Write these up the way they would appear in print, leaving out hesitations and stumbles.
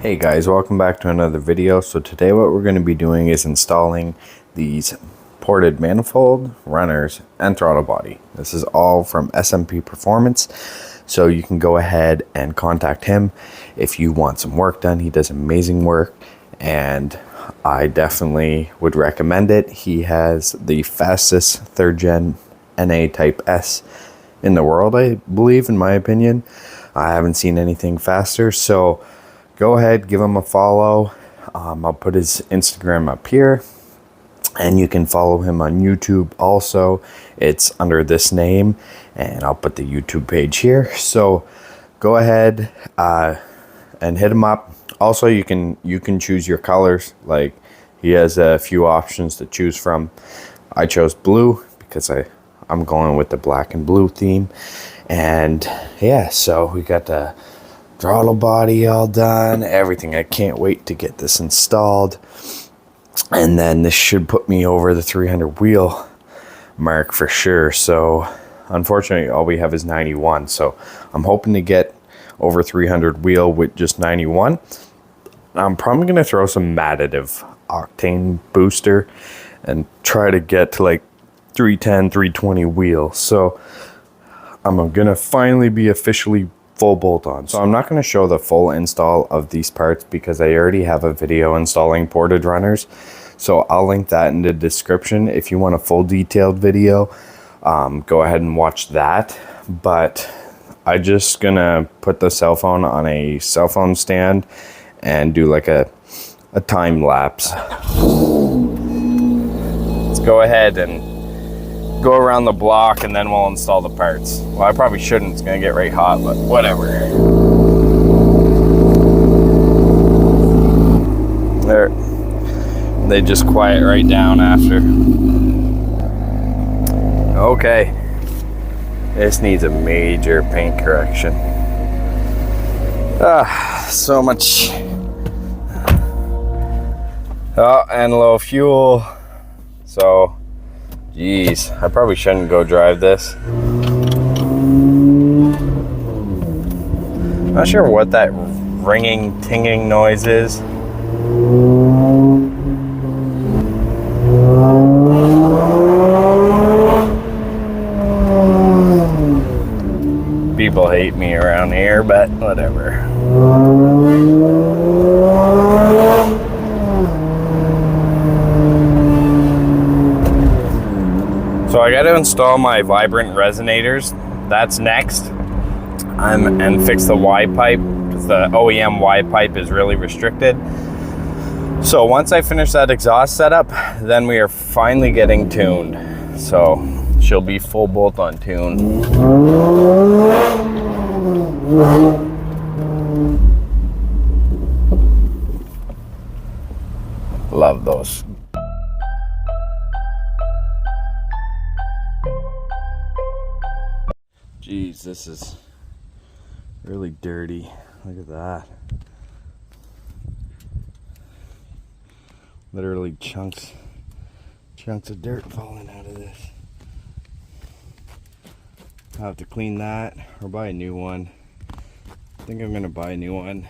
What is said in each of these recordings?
Hey guys, welcome back to another video. So today what we're going to be doing is installing these ported manifold, runners, and throttle body. This is all from SMP Performance. So you can go ahead and contact him if you want some work done. He does amazing work and I definitely would recommend it. He has the fastest 3rd gen NA Type S in the world, I believe, in my opinion. I haven't seen anything faster, so go ahead, give him a follow. I'll put his Instagram up here, and you can follow him on YouTube also. It's under this name, and I'll put the YouTube page here. So go ahead and hit him up. Also, you can choose your colors. Like, he has a few options to choose from. I chose blue because I'm going with the black and blue theme. And yeah, so we got the throttle body all done, everything. I can't wait to get this installed, and then this should put me over the 300 wheel mark for sure. So unfortunately all we have is 91, so I'm hoping to get over 300 wheel with just 91. I'm probably going to throw some additive octane booster and try to get to like 310 320 wheel. So I'm gonna finally be officially full bolt-on. So I'm not going to show the full install of these parts because I already have a video installing ported runners, so I'll link that in the description. If you want a full detailed video, go ahead and watch that. But I just gonna put the cell phone on a cell phone stand and do like a time lapse. Let's go ahead and go around the block and then we'll install the parts. Well, I probably shouldn't, it's gonna get right hot, but whatever. There, they just quiet right down after. Okay, this needs a major paint correction. So much. Oh, and low fuel. So jeez, I probably shouldn't go drive this. Not sure what that ringing, tinging noise is. People hate me around here, but whatever. So I got to install my vibrant resonators. That's next. And fix the Y pipe because the OEM Y pipe is really restricted. So once I finish that exhaust setup, then we are finally getting tuned. So she'll be full bolt-on tune. Love those. Jeez, this is really dirty. Look at that. Literally chunks of dirt falling out of this. I'll have to clean that or buy a new one. I think I'm gonna buy a new one.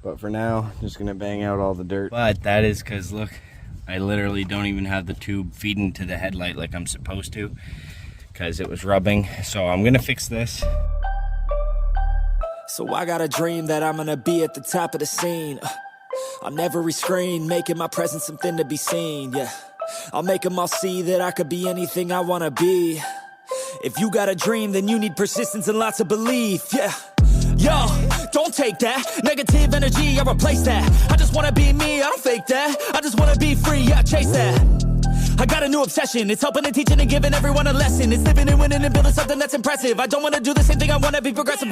But for now, I'm just gonna bang out all the dirt. But that is because, look, I literally don't even have the tube feeding to the headlight like I'm supposed to because it was rubbing. So I'm gonna fix this. So I got a dream that I'm gonna be at the top of the scene. On every screen, making my presence something to be seen, yeah. I'll make them all see that I could be anything I wanna be. If you got a dream, then you need persistence and lots of belief, yeah. Yo, don't take that negative energy, I replace that. I just wanna be me, I don't fake that. I just wanna be free, yeah, chase that. I got a new obsession, it's helping and teaching and giving everyone a lesson. It's living and winning and building something that's impressive. I don't wanna do the same thing, I wanna be progressive,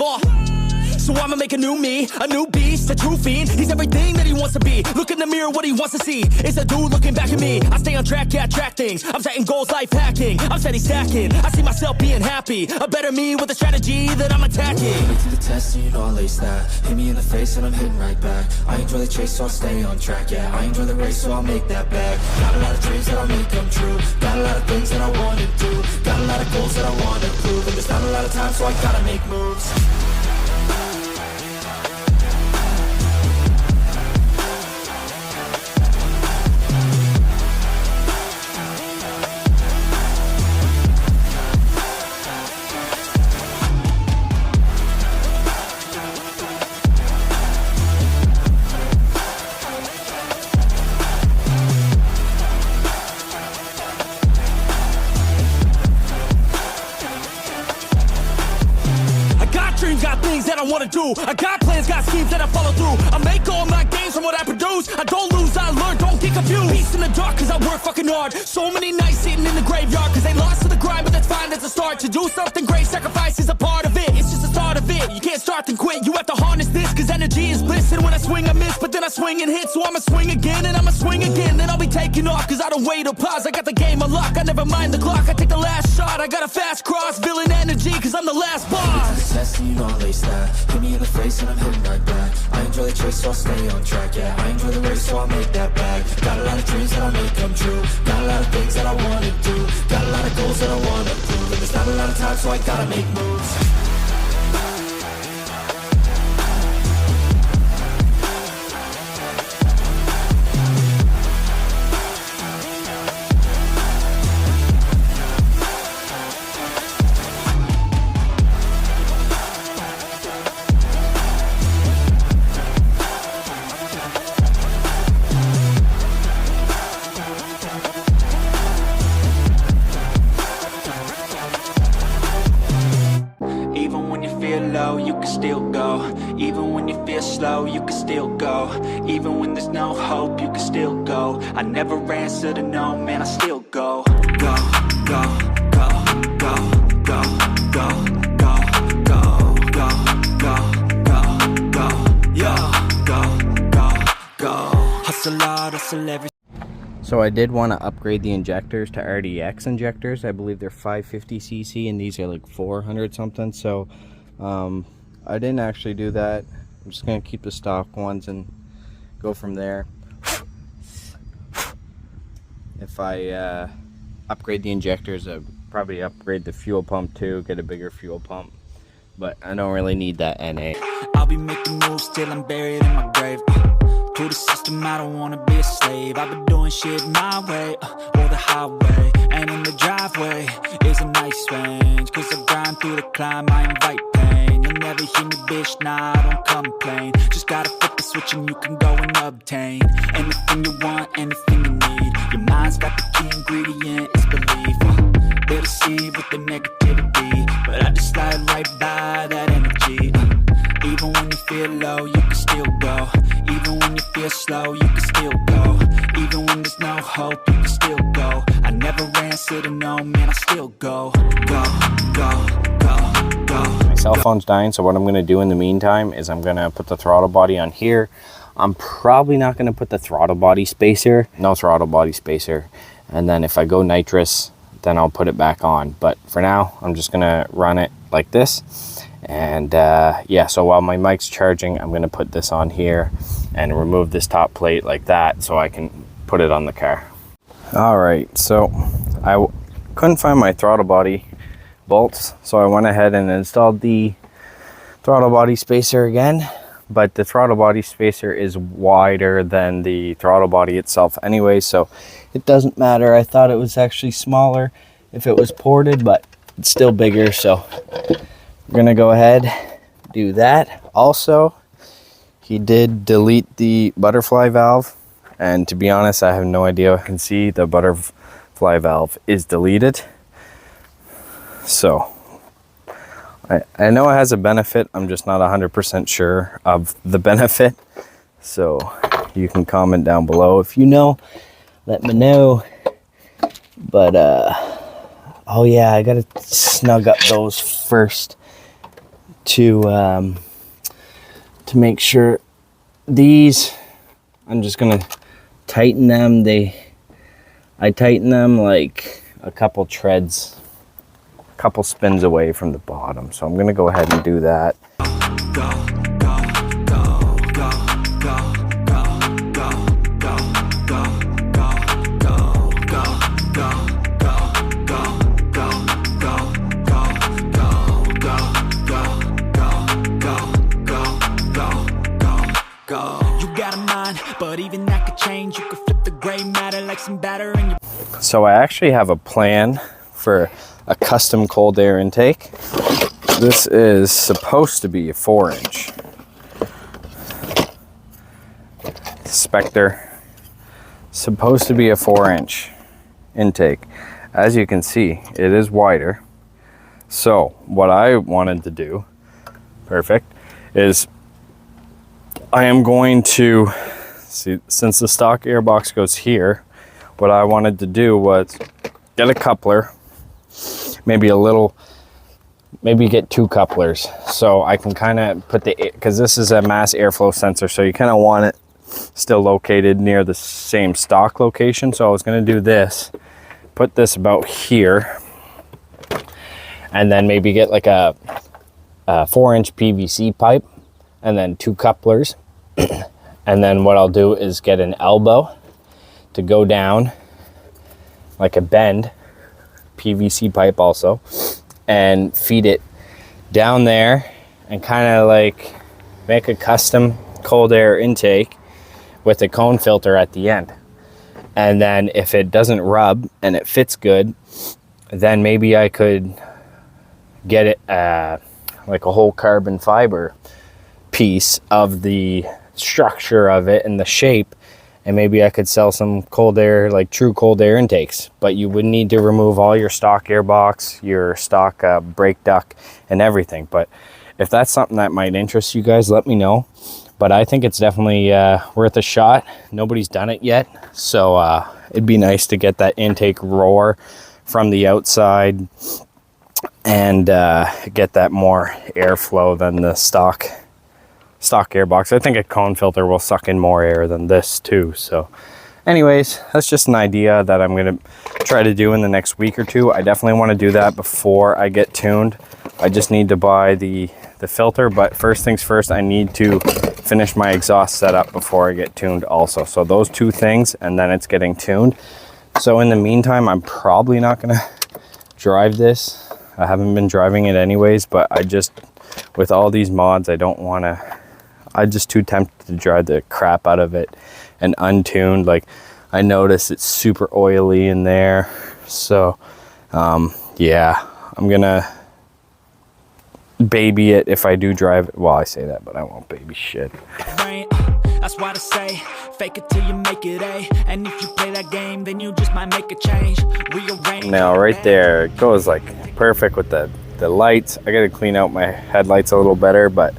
So I'ma make a new me, a new beast, a true fiend. He's everything that he wants to be. Look in the mirror, what he wants to see is a dude looking back at me. I stay on track, yeah, track things. I'm setting goals, life hacking. I'm steady stacking. I see myself being happy. A better me with a strategy that I'm attacking. Put to the test, and you know I'll lace that. Hit me in the face and I'm hitting right back. I enjoy the chase, so I'll stay on track, yeah. I enjoy the race, so I'll make that back. Got a lot of dreams that I'll make come true. Got a lot of things that I wanna do. Got a lot of goals that I wanna prove. And there's not a lot of time, so I gotta make moves. do. I got plans, got schemes that I follow through. I make all my gains from what I produce. I don't lose, I learn, don't get confused. Peace in the dark, cause I work fucking hard. So many nights sitting in the graveyard, cause they lost to the grind, but that's fine, that's a start. To do something great, sacrifice is a part of it. It's just the start of it. You can't start then quit, you have to harness this, cause energy is bliss. And when I swing I miss, but then I swing and hit. So I'ma swing again, and I'ma swing again. Then I'll be taking off, cause I don't wait or pause. I got the game unlocked, I never mind the clock. I take the last shot, I got a fast cross. Villain energy, cause I'm the last boss. Test and you know I lace that. Hit me in the face and I'm hitting right back. I enjoy the chase, so I'll stay on track. Yeah, I enjoy the race, so I'll make that bag. Got a lot of dreams that I'll make come true. Got a lot of things that I wanna do. Got a lot of goals that I wanna prove. And there's not a lot of time, so I gotta make moves. You can still go. Even when you feel slow, you can still go. Even when there's no hope, you can still go. I never answer to no, man, I still go. Go, go, go, go, go, go, go, go, go, go, go, go, yo, go. Hustle hard, hustle every. So I did want to upgrade the injectors to RDX injectors. I believe they're 550cc and these are like 400 something. So I didn't actually do that. I'm just gonna keep the stock ones and go from there. If I upgrade the injectors, I'd probably upgrade the fuel pump too, get a bigger fuel pump, but I don't really need that NA. I'll be making moves till I'm buried in my grave. To the system, I don't wanna be a slave. I've been doing shit my way, or the highway. And in the driveway is a nice range, cause I grind through the climb, I invite pain. You'll never hear me, bitch, nah, I don't complain. Just gotta flip the switch and you can go and obtain anything you want, anything you need. Your mind's got the key ingredient, it's belief. They're deceived with the negativity, but I just slide right by that energy. Even when you feel low, you can still go. Even when you feel slow, you can still go. Even when there's no hope, you can still go. I never answer to no, man, I still go. Go, go, go, go. My cell phone's dying, so what I'm going to do in the meantime is I'm going to put the throttle body on here. I'm probably not going to put the throttle body spacer. No throttle body spacer. And then if I go nitrous, then I'll put it back on. But for now, I'm just going to run it like this. And yeah, so while my mic's charging, I'm going to put this on here and remove this top plate like that so I can put it on the car. All right, so I couldn't find my throttle body bolts, so I went ahead and installed the throttle body spacer again, but the throttle body spacer is wider than the throttle body itself anyway, so it doesn't matter. I thought it was actually smaller if it was ported, but it's still bigger, so we're gonna go ahead, do that. Also, he did delete the butterfly valve, and to be honest, I have no idea. I can see the butterfly valve is deleted. So I know it has a benefit. I'm just not 100% sure of the benefit. So you can comment down below if you know. Let me know. But oh yeah, I gotta snug up those first to make sure. These, I'm just gonna tighten them. I tighten them like a couple treads, a couple spins away from the bottom. So I'm gonna go ahead and do that. But even that could change. You could flip the gray matter like some batter in your... So I actually have a plan for a custom cold air intake. This is supposed to be a 4-inch Spectre. Supposed to be a 4-inch intake. As you can see, it is wider. So what I wanted to do, perfect, is I am going to, see, since the stock airbox goes here, what I wanted to do was get a coupler, maybe get 2 couplers, so I can kind of put because this is a mass airflow sensor, so you kind of want it still located near the same stock location. So I was going to do this, put this about here, and then maybe get like a 4-inch PVC pipe and then 2 couplers. And then what I'll do is get an elbow to go down, like a bend PVC pipe also, and feed it down there and kind of like make a custom cold air intake with a cone filter at the end. And then if it doesn't rub and it fits good, then maybe I could get it like a whole carbon fiber piece of the structure of it and the shape, and maybe I could sell some cold air, like true cold air intakes. But you would need to remove all your stock airbox, your stock brake duct and everything. But if that's something that might interest you guys, let me know. But I think it's definitely worth a shot. Nobody's done it yet, so it'd be nice to get that intake roar from the outside and get that more airflow than the stock airbox. I think a cone filter will suck in more air than this too. So anyways, that's just an idea that I'm gonna try to do in the next week or two. I definitely want to do that before I get tuned. I just need to buy the filter, but first things first, I need to finish my exhaust setup before I get tuned also. So those 2 things, and then it's getting tuned. So in the meantime, I'm probably not gonna drive this. I haven't been driving it anyways, but I just, with all these mods, I'm just too tempted to drive the crap out of it and untuned. Like, I notice it's super oily in there. So yeah, I'm gonna baby it if I do drive it. Well, I say that, but I won't baby shit. That's why I say, fake it till you make it A. And if you play that game, then you just might make a change. Rearrange. Now right there, it goes like perfect with the lights. I gotta clean out my headlights a little better, but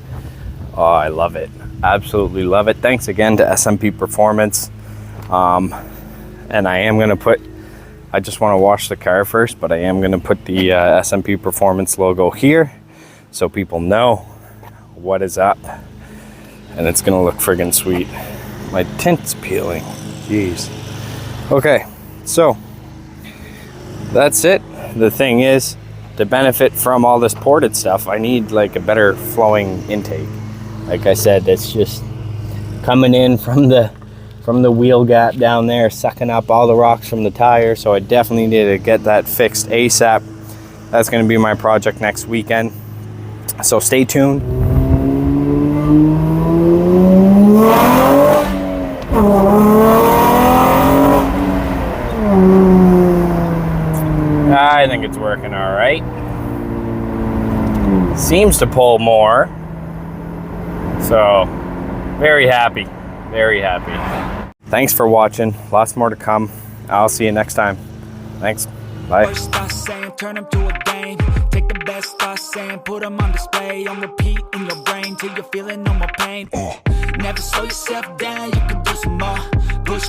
oh, I love it. Absolutely love it. Thanks again to SMP Performance. And I am gonna put, I just want to wash the car first, but I am gonna put the SMP Performance logo here so people know what is up, and it's gonna look friggin' sweet. My tint's peeling, jeez. Okay, so that's it. The thing is, to benefit from all this ported stuff, I need like a better flowing intake. Like I said, it's just coming in from the wheel gap down there, sucking up all the rocks from the tire. So I definitely need to get that fixed ASAP. That's gonna be my project next weekend. So stay tuned. I think it's working all right. Seems to pull more. So, very happy. Very happy. Thanks for watching. Lots more to come. I'll see you next time. Thanks. Bye. First I say, turn them to a game. Take the best I say and put them on display. On repeat in your brain till you're feeling no more pain. Never slow yourself down, you can do some more. Push